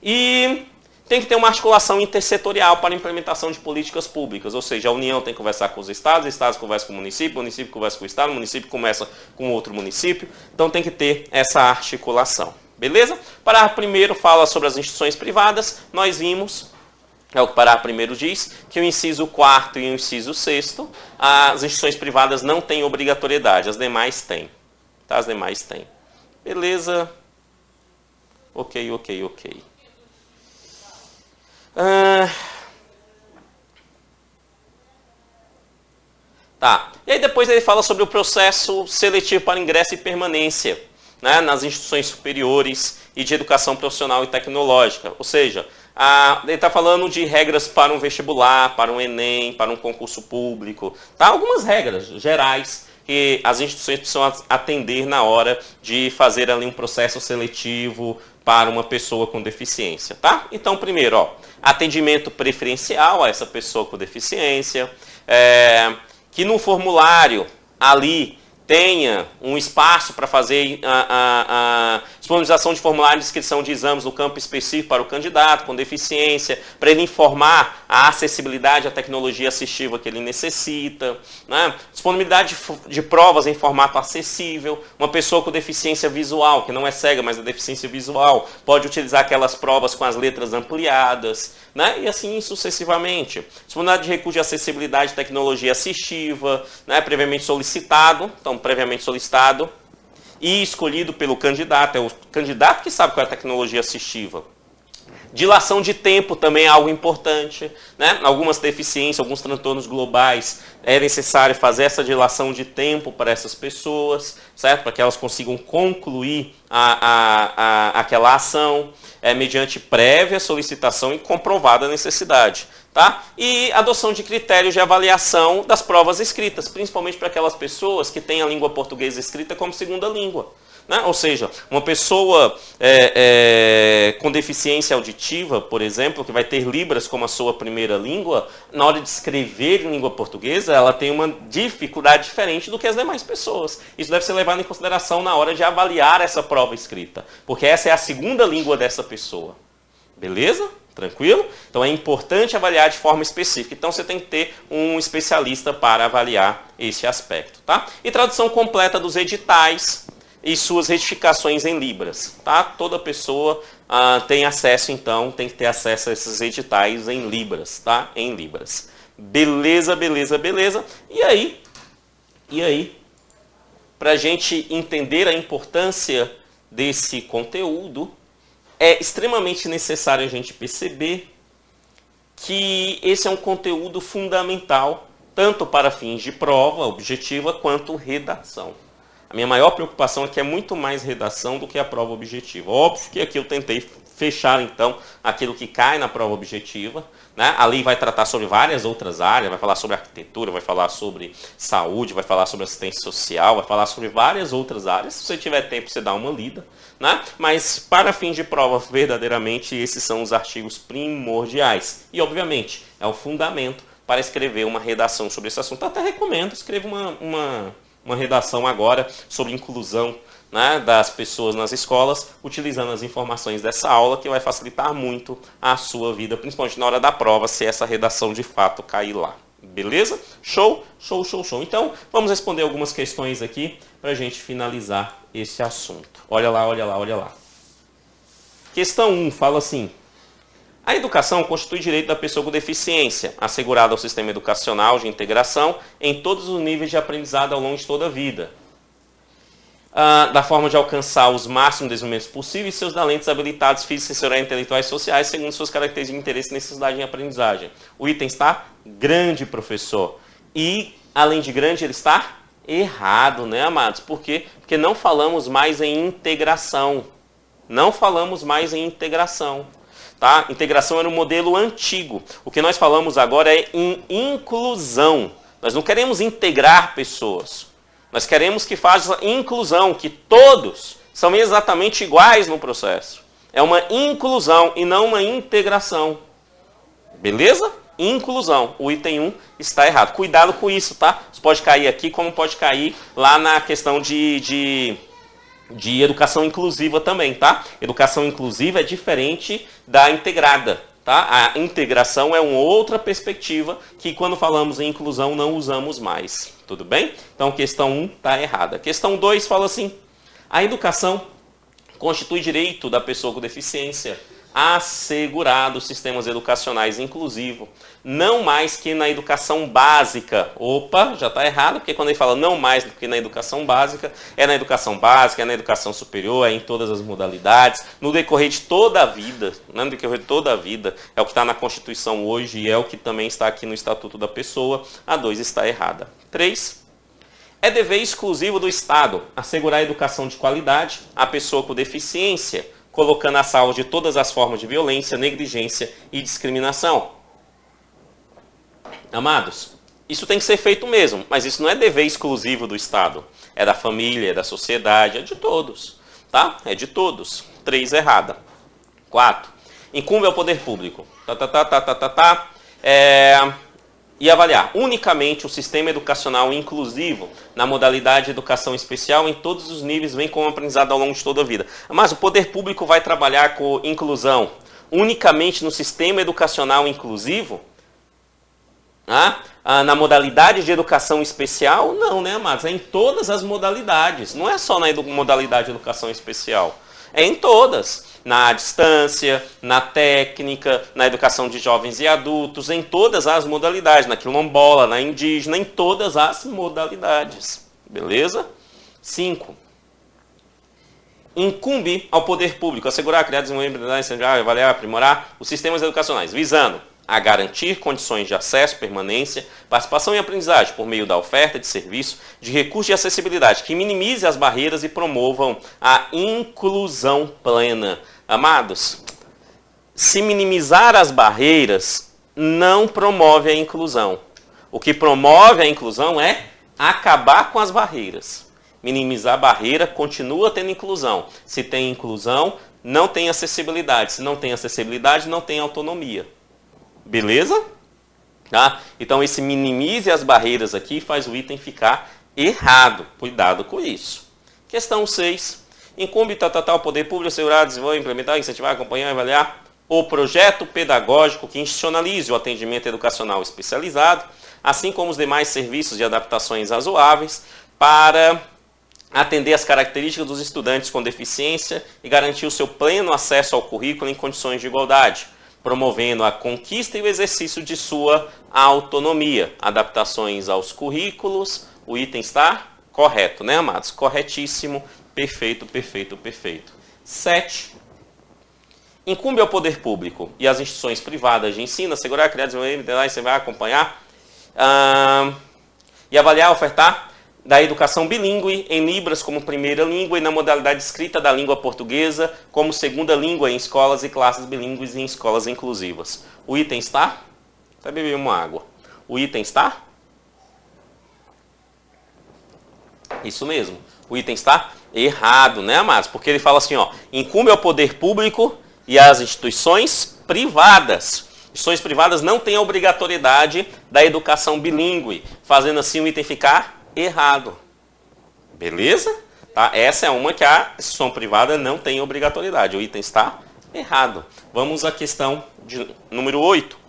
e tem que ter uma articulação intersetorial para a implementação de políticas públicas, ou seja, a União tem que conversar com os estados conversam com o município conversa com o estado, o município conversa com outro município, então tem que ter essa articulação, beleza? Parágrafo primeiro fala sobre as instituições privadas, nós vimos, é o que o parágrafo primeiro diz, que o inciso 4º e o inciso 6º, as instituições privadas não têm obrigatoriedade, as demais têm, tá? As demais têm, beleza? Ok. Tá. E aí depois ele fala sobre o processo seletivo para ingresso e permanência, né, nas instituições superiores e de educação profissional e tecnológica. Ou seja, ele está falando de regras para um vestibular, para um Enem, para um concurso público. Tá? Algumas regras gerais que as instituições precisam atender na hora de fazer ali um processo seletivo para uma pessoa com deficiência, tá? Então, primeiro, ó, atendimento preferencial a essa pessoa com deficiência, que no formulário ali tenha um espaço para fazer a disponibilização de formulário de inscrição de exames no campo específico para o candidato com deficiência, para ele informar a acessibilidade à tecnologia assistiva que ele necessita, né? Disponibilidade de provas em formato acessível. Uma pessoa com deficiência visual, que não é cega, mas é deficiência visual, pode utilizar aquelas provas com as letras ampliadas, né? E assim sucessivamente. Disponibilidade de recurso de acessibilidade de tecnologia assistiva, né? Previamente solicitado, então previamente solicitado e escolhido pelo candidato, é o candidato que sabe qual é a tecnologia assistiva. Dilação de tempo também é algo importante, né? Algumas deficiências, alguns transtornos globais, é necessário fazer essa dilação de tempo para essas pessoas, certo? Para que elas consigam concluir aquela ação, mediante prévia solicitação e comprovada necessidade, tá? E adoção de critérios de avaliação das provas escritas, principalmente para aquelas pessoas que têm a língua portuguesa escrita como segunda língua. Né? Ou seja, uma pessoa com deficiência auditiva, por exemplo, que vai ter Libras como a sua primeira língua, na hora de escrever em língua portuguesa, ela tem uma dificuldade diferente do que as demais pessoas. Isso deve ser levado em consideração na hora de avaliar essa prova escrita, porque essa é a segunda língua dessa pessoa. Beleza? Tranquilo? Então é importante avaliar de forma específica. Então você tem que ter um especialista para avaliar esse aspecto. Tá? E tradução completa dos editais e suas retificações em Libras, tá? Toda pessoa tem acesso, então, tem que ter acesso a esses editais em Libras, tá? Em Libras. Beleza, beleza, beleza. E aí, para a gente entender a importância desse conteúdo, é extremamente necessário a gente perceber que esse é um conteúdo fundamental, tanto para fins de prova objetiva, quanto redação. A minha maior preocupação é que é muito mais redação do que a prova objetiva. Óbvio que aqui eu tentei fechar, então, aquilo que cai na prova objetiva. Né? Ali vai tratar sobre várias outras áreas, vai falar sobre arquitetura, vai falar sobre saúde, vai falar sobre assistência social, vai falar sobre várias outras áreas. Se você tiver tempo, você dá uma lida. Né? Mas, para fins de prova, verdadeiramente, esses são os artigos primordiais. E, obviamente, é o fundamento para escrever uma redação sobre esse assunto. Eu até recomendo, escreva uma redação agora sobre inclusão, né, das pessoas nas escolas, utilizando as informações dessa aula, que vai facilitar muito a sua vida, principalmente na hora da prova, se essa redação de fato cair lá. Beleza? Show? Show, show, show. Então, vamos responder algumas questões aqui para a gente finalizar esse assunto. Olha lá, olha lá, olha lá. Questão 1 fala assim: a educação constitui direito da pessoa com deficiência, assegurado ao sistema educacional de integração em todos os níveis de aprendizado ao longo de toda a vida, da forma de alcançar os máximos desenvolvimentos possíveis seus talentos habilitados físicos, sensoriais, intelectuais e sociais, segundo suas características de interesse e necessidade em aprendizagem. O item está grande, professor. E, além de grande, ele está errado, né, amados? Por quê? Porque não falamos mais em integração. Não falamos mais em integração. Tá? Integração era um modelo antigo. O que nós falamos agora é em inclusão. Nós não queremos integrar pessoas. Nós queremos que faça inclusão, que todos são exatamente iguais no processo. É uma inclusão e não uma integração. Beleza? Inclusão. O item 1 está errado. Cuidado com isso, tá? Isso pode cair aqui, como pode cair lá na questão de educação inclusiva também, tá? Educação inclusiva é diferente da integrada, tá? A integração é uma outra perspectiva que, quando falamos em inclusão, não usamos mais. Tudo bem? Então, questão 1 está errada. Questão 2 fala assim: a educação constitui direito da pessoa com deficiência assegurado sistemas educacionais inclusivos, não mais que na educação básica. Opa, já está errado, porque quando ele fala não mais do que na educação básica, é na educação básica, é na educação superior, é em todas as modalidades, no decorrer de toda a vida, né? No decorrer de toda a vida, é o que está na Constituição hoje e é o que também está aqui no Estatuto da Pessoa. A 2 está errada. 3. É dever exclusivo do Estado assegurar a educação de qualidade à pessoa com deficiência, colocando a salvo de todas as formas de violência, negligência e discriminação. Amados, isso tem que ser feito mesmo, mas isso não é dever exclusivo do Estado. É da família, é da sociedade, é de todos. Tá? É de todos. 3 errada. 4. Incumbe ao poder público. E avaliar unicamente o sistema educacional inclusivo na modalidade de educação especial em todos os níveis, bem como aprendizado ao longo de toda a vida. Mas o poder público vai trabalhar com inclusão unicamente no sistema educacional inclusivo? Na modalidade de educação especial? Não, né, amados? É em todas as modalidades. Não é só na modalidade de educação especial. É em todas. Na distância, na técnica, na educação de jovens e adultos, em todas as modalidades, na quilombola, na indígena, em todas as modalidades. Beleza? 5. Incumbe ao poder público assegurar, criar, desenvolver, incentivar, avaliar, aprimorar os sistemas educacionais, visando a garantir condições de acesso, permanência, participação e aprendizagem por meio da oferta de serviço, de recursos de acessibilidade que minimize as barreiras e promovam a inclusão plena. Amados, se minimizar as barreiras não promove a inclusão. O que promove a inclusão é acabar com as barreiras. Minimizar a barreira continua tendo inclusão. Se tem inclusão, não tem acessibilidade. Se não tem acessibilidade, não tem autonomia. Beleza? Tá? Então, esse minimize as barreiras aqui faz o item ficar errado. Cuidado com isso. Questão 6. Incumbe ao poder público assegurar, desenvolver, implementar, incentivar, acompanhar e avaliar o projeto pedagógico que institucionalize o atendimento educacional especializado, assim como os demais serviços de adaptações razoáveis para atender as características dos estudantes com deficiência e garantir o seu pleno acesso ao currículo em condições de igualdade, promovendo a conquista e o exercício de sua autonomia. Adaptações aos currículos, o item está correto, né, amados? Corretíssimo, perfeito, perfeito, perfeito. 7. Incumbe ao poder público e às instituições privadas de ensino assegurar, criar, desenvolver, você vai acompanhar e avaliar, ofertar da educação bilíngue em Libras como primeira língua e na modalidade escrita da língua portuguesa como segunda língua em escolas e classes bilíngues e em escolas inclusivas. O item está? Até beber uma água. O item está? Isso mesmo. O item está errado, né, amados? Porque ele fala assim, ó, incumbe ao poder público e às instituições privadas. Instituições privadas não têm a obrigatoriedade da educação bilíngue, fazendo assim o item ficar errado. Beleza? Tá? Essa é uma que a instituição privada não tem obrigatoriedade. O item está errado. Vamos à questão de número 8.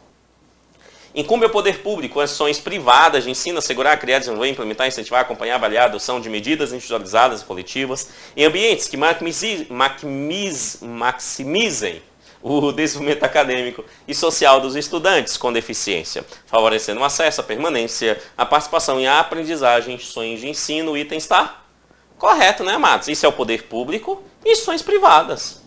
Incumbe ao poder público as instituições privadas de ensino assegurar, criar, desenvolver, implementar, incentivar, acompanhar, avaliar a adoção de medidas individualizadas e coletivas em ambientes que maximizem o desenvolvimento acadêmico e social dos estudantes com deficiência, favorecendo o acesso, a permanência, a participação e a aprendizagem em instituições de ensino. O item está correto, né, amados? Isso é o poder público e instituições privadas.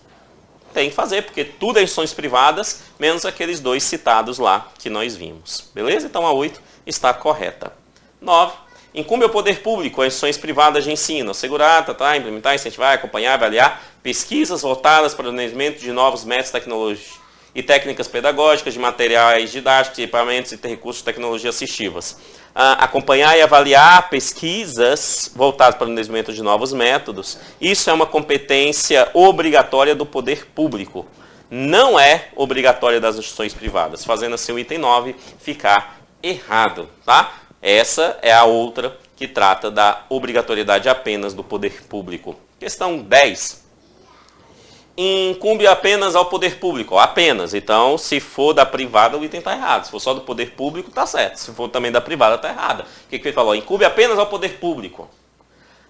Tem que fazer, porque tudo é instituições privadas, menos aqueles dois citados lá que nós vimos. Beleza? Então a 8 está correta. 9. Incumbe ao poder público as instituições privadas de ensino assegurar, implementar, incentivar, acompanhar, avaliar pesquisas voltadas para o desenvolvimento de novos métodos, tecnologias e técnicas pedagógicas, de materiais didáticos, equipamentos e recursos de tecnologia assistivas. Acompanhar e avaliar pesquisas voltadas para o desenvolvimento de novos métodos. Isso é uma competência obrigatória do poder público. Não é obrigatória das instituições privadas, fazendo assim o item 9 ficar errado, tá? Essa é a outra que trata da obrigatoriedade apenas do poder público. Questão 10. Incumbe apenas ao poder público. Apenas. Então, se for da privada, o item está errado. Se for só do poder público, está certo. Se for também da privada, está errado. O que ele falou? Incumbe apenas ao poder público.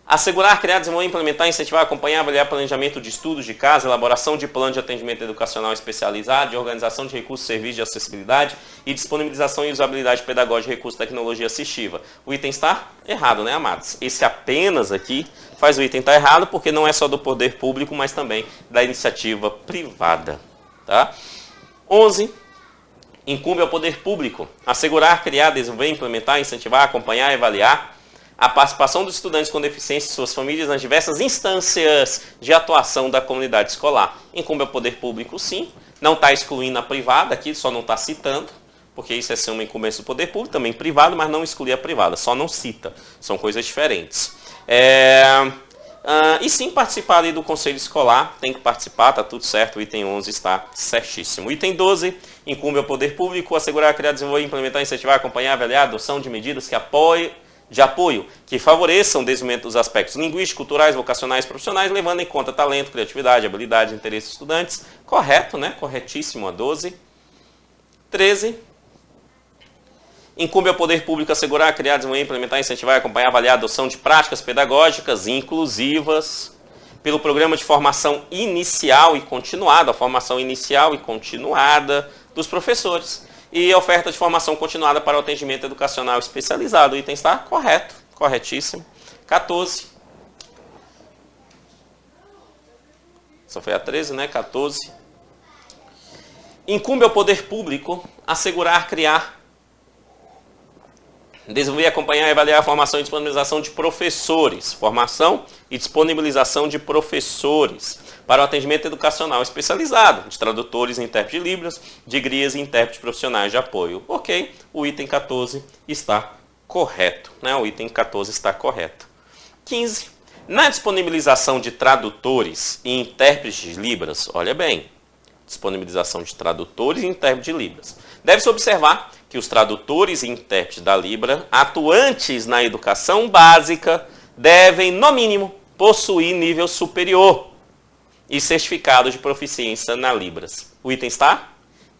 Assegurar, criar, desenvolver, implementar, incentivar, acompanhar, avaliar planejamento de estudos de casa, elaboração de plano de atendimento educacional especializado, de organização de recursos, serviços de acessibilidade e disponibilização e usabilidade pedagógica de recursos de tecnologia assistiva. O item está errado, né, amados? Esse apenas aqui faz o item estar errado porque não é só do poder público, mas também da iniciativa privada. Tá? 11. Incumbe ao poder público assegurar, criar, desenvolver, implementar, incentivar, acompanhar e avaliar a participação dos estudantes com deficiência e suas famílias nas diversas instâncias de atuação da comunidade escolar. Incumbe ao poder público, sim. Não está excluindo a privada aqui, só não está citando, porque isso é ser uma incumbência do poder público, também privado, mas não exclui a privada, só não cita. São coisas diferentes. E sim participar ali do conselho escolar, tem que participar, está tudo certo, o item 11 está certíssimo. O item 12, incumbe ao poder público assegurar, criar, desenvolver, implementar, incentivar, acompanhar, avaliar a adoção de medidas de apoio que favoreçam o desenvolvimento dos aspectos linguísticos, culturais, vocacionais, profissionais, levando em conta talento, criatividade, habilidade, interesse dos estudantes. Correto, né? Corretíssimo a 12. 13. Incumbe ao poder público assegurar, criar, desenvolver, implementar, incentivar, acompanhar, avaliar a adoção de práticas pedagógicas inclusivas pelo programa de formação inicial e continuada, a formação inicial e continuada dos professores. E oferta de formação continuada para o atendimento educacional especializado. O item está correto, corretíssimo. 14. Essa foi a 13, né? 14. Incumbe ao poder público assegurar, criar, desenvolver, acompanhar e avaliar a formação e disponibilização de professores. Formação e disponibilização de professores para o atendimento educacional especializado, de tradutores e intérpretes de Libras, de grias e intérpretes profissionais de apoio. Ok, o item 14 está correto, né? O item 14 está correto. 15. Na disponibilização de tradutores e intérpretes de Libras, olha bem, disponibilização de tradutores e intérpretes de Libras. Deve-se observar que os tradutores e intérpretes da Libra, atuantes na educação básica, devem, no mínimo, possuir nível superior e certificado de proficiência na Libras. O item está?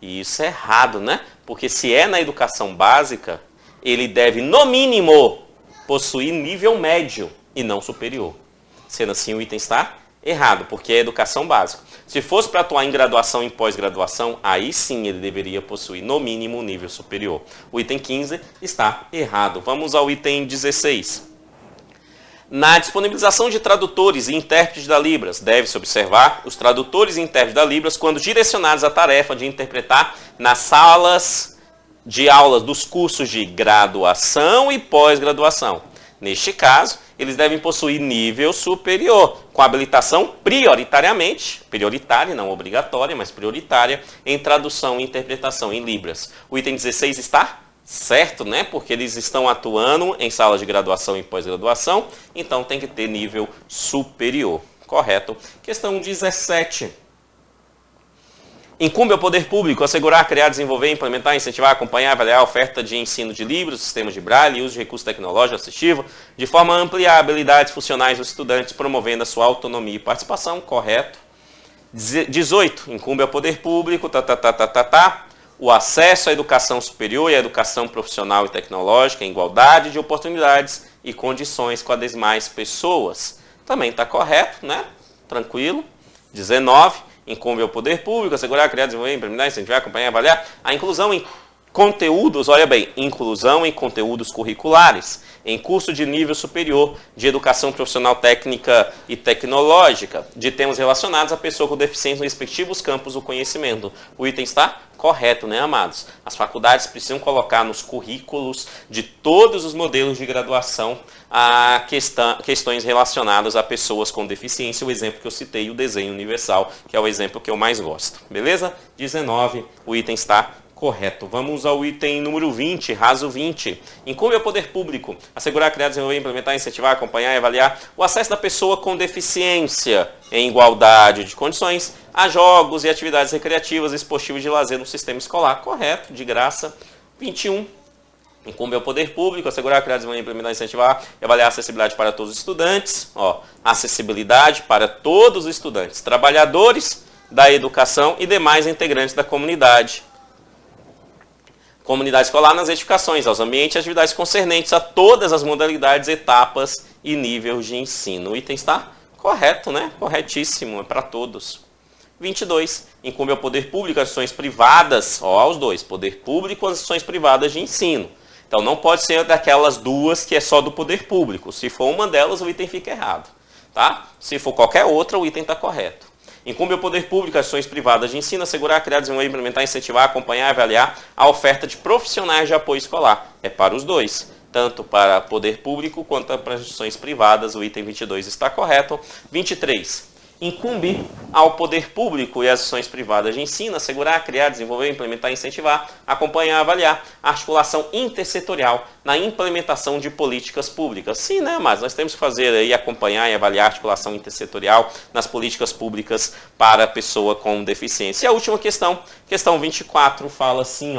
Isso é errado, né? Porque se é na educação básica, ele deve, no mínimo, possuir nível médio e não superior. Sendo assim, o item está errado, porque é educação básica. Se fosse para atuar em graduação e pós-graduação, aí sim ele deveria possuir, no mínimo, um nível superior. O item 15 está errado. Vamos ao item 16. Na disponibilização de tradutores e intérpretes da Libras, deve-se observar os tradutores e intérpretes da Libras quando direcionados à tarefa de interpretar nas salas de aulas dos cursos de graduação e pós-graduação. Neste caso, eles devem possuir nível superior, com habilitação prioritariamente, prioritária, não obrigatória, mas prioritária, em tradução e interpretação em Libras. O item 16 está certo, né? Porque eles estão atuando em salas de graduação e pós-graduação, então tem que ter nível superior. Correto. Questão 17. Incumbe ao poder público assegurar, criar, desenvolver, implementar, incentivar, acompanhar, avaliar a oferta de ensino de livros, sistemas de braille e uso de recursos tecnológicos assistivos, de forma a ampliar habilidades funcionais dos estudantes, promovendo a sua autonomia e participação. Correto. 18. Incumbe ao poder público, o acesso à educação superior e à educação profissional e tecnológica em igualdade de oportunidades e condições com as demais pessoas. Também está correto, né? Tranquilo. 19. Incumbe ao poder público assegurar, criar, desenvolver, implementar, incentivar, acompanhar, avaliar a inclusão em conteúdos, olha bem, inclusão em conteúdos curriculares, em curso de nível superior de educação profissional técnica e tecnológica, de temas relacionados à pessoa com deficiência nos respectivos campos do conhecimento. O item está correto, né, amados? As faculdades precisam colocar nos currículos de todos os modelos de graduação questões relacionadas a pessoas com deficiência. O exemplo que eu citei, o desenho universal, que é o exemplo que eu mais gosto. Beleza? 19, o item está correto. Vamos ao item número 20, raso 20. Incumbe ao poder público assegurar, criar, desenvolver, implementar, incentivar, acompanhar e avaliar o acesso da pessoa com deficiência em igualdade de condições a jogos e atividades recreativas e esportivas de lazer no sistema escolar. Correto, de graça. 21. Incumbe ao poder público assegurar, criar, desenvolver, implementar, incentivar e avaliar a acessibilidade para todos os estudantes. Acessibilidade para todos os estudantes, trabalhadores da educação e demais integrantes da comunidade escolar nas edificações, aos ambientes e atividades concernentes a todas as modalidades, etapas e níveis de ensino. O item está correto, né? Corretíssimo, é para todos. 22. Incumbe ao poder público as ações privadas, aos dois, poder público e as ações privadas de ensino. Então não pode ser daquelas duas que é só do poder público. Se for uma delas, o item fica errado. Tá? Se for qualquer outra, o item está correto. Incumbe ao poder público as ações privadas de ensino, assegurar, criar, desenvolver, implementar, incentivar, acompanhar e avaliar a oferta de profissionais de apoio escolar. É para os dois, tanto para poder público quanto para as instituições privadas. O item 22 está correto. 23. Incumbe ao poder público e às ações privadas de ensino, assegurar, criar, desenvolver, implementar, incentivar, acompanhar e avaliar a articulação intersetorial na implementação de políticas públicas. Sim, né, mas nós temos que fazer aí, acompanhar e avaliar a articulação intersetorial nas políticas públicas para a pessoa com deficiência. E a última questão, questão 24, fala assim,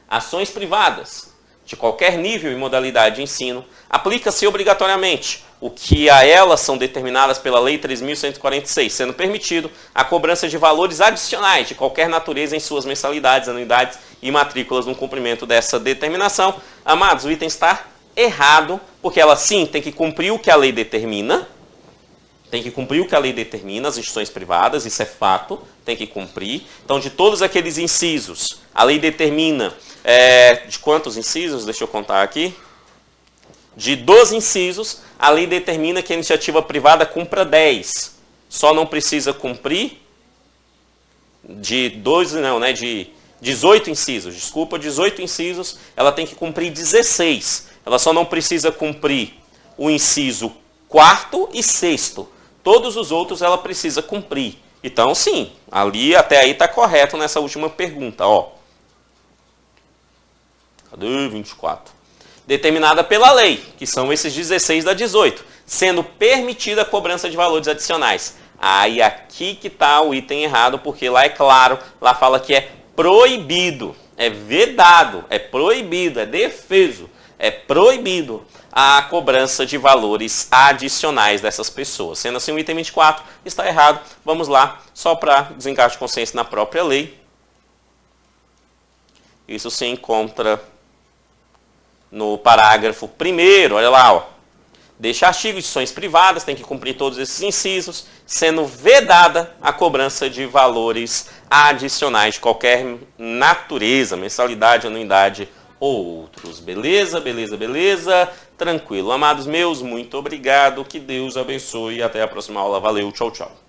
ações privadas de qualquer nível e modalidade de ensino, aplica-se obrigatoriamente o que a elas são determinadas pela Lei 3.146, sendo permitido a cobrança de valores adicionais de qualquer natureza em suas mensalidades, anuidades e matrículas no cumprimento dessa determinação. Amados, o item está errado, porque ela sim tem que cumprir o que a lei determina, as instituições privadas, isso é fato, tem que cumprir. Então, de todos aqueles incisos, a lei determina, de quantos incisos? Deixa eu contar aqui. De 12 incisos, a lei determina que a iniciativa privada cumpra 10. só não precisa cumprir de 18 incisos, 18 incisos, ela tem que cumprir 16. Ela só não precisa cumprir o inciso 4º e 6º. Todos os outros ela precisa cumprir. Então, sim, ali até aí está correto nessa última pergunta. Ó. Cadê 24? Determinada pela lei, que são esses 16 da 18, sendo permitida a cobrança de valores adicionais. Aí aqui que está o item errado, porque lá é claro, lá fala que é proibido, é vedado, é proibido, é defeso, é proibido a cobrança de valores adicionais dessas pessoas. Sendo assim, o item 24 está errado. Vamos lá, só para desencargo de consciência na própria lei. Isso se encontra no parágrafo 1º, olha lá, ó. Deste artigo, instituições privadas têm que cumprir todos esses incisos, sendo vedada a cobrança de valores adicionais de qualquer natureza, mensalidade, anuidade ou outros. Beleza, beleza, beleza? Tranquilo. Amados meus, muito obrigado, que Deus abençoe e até a próxima aula. Valeu, tchau, tchau.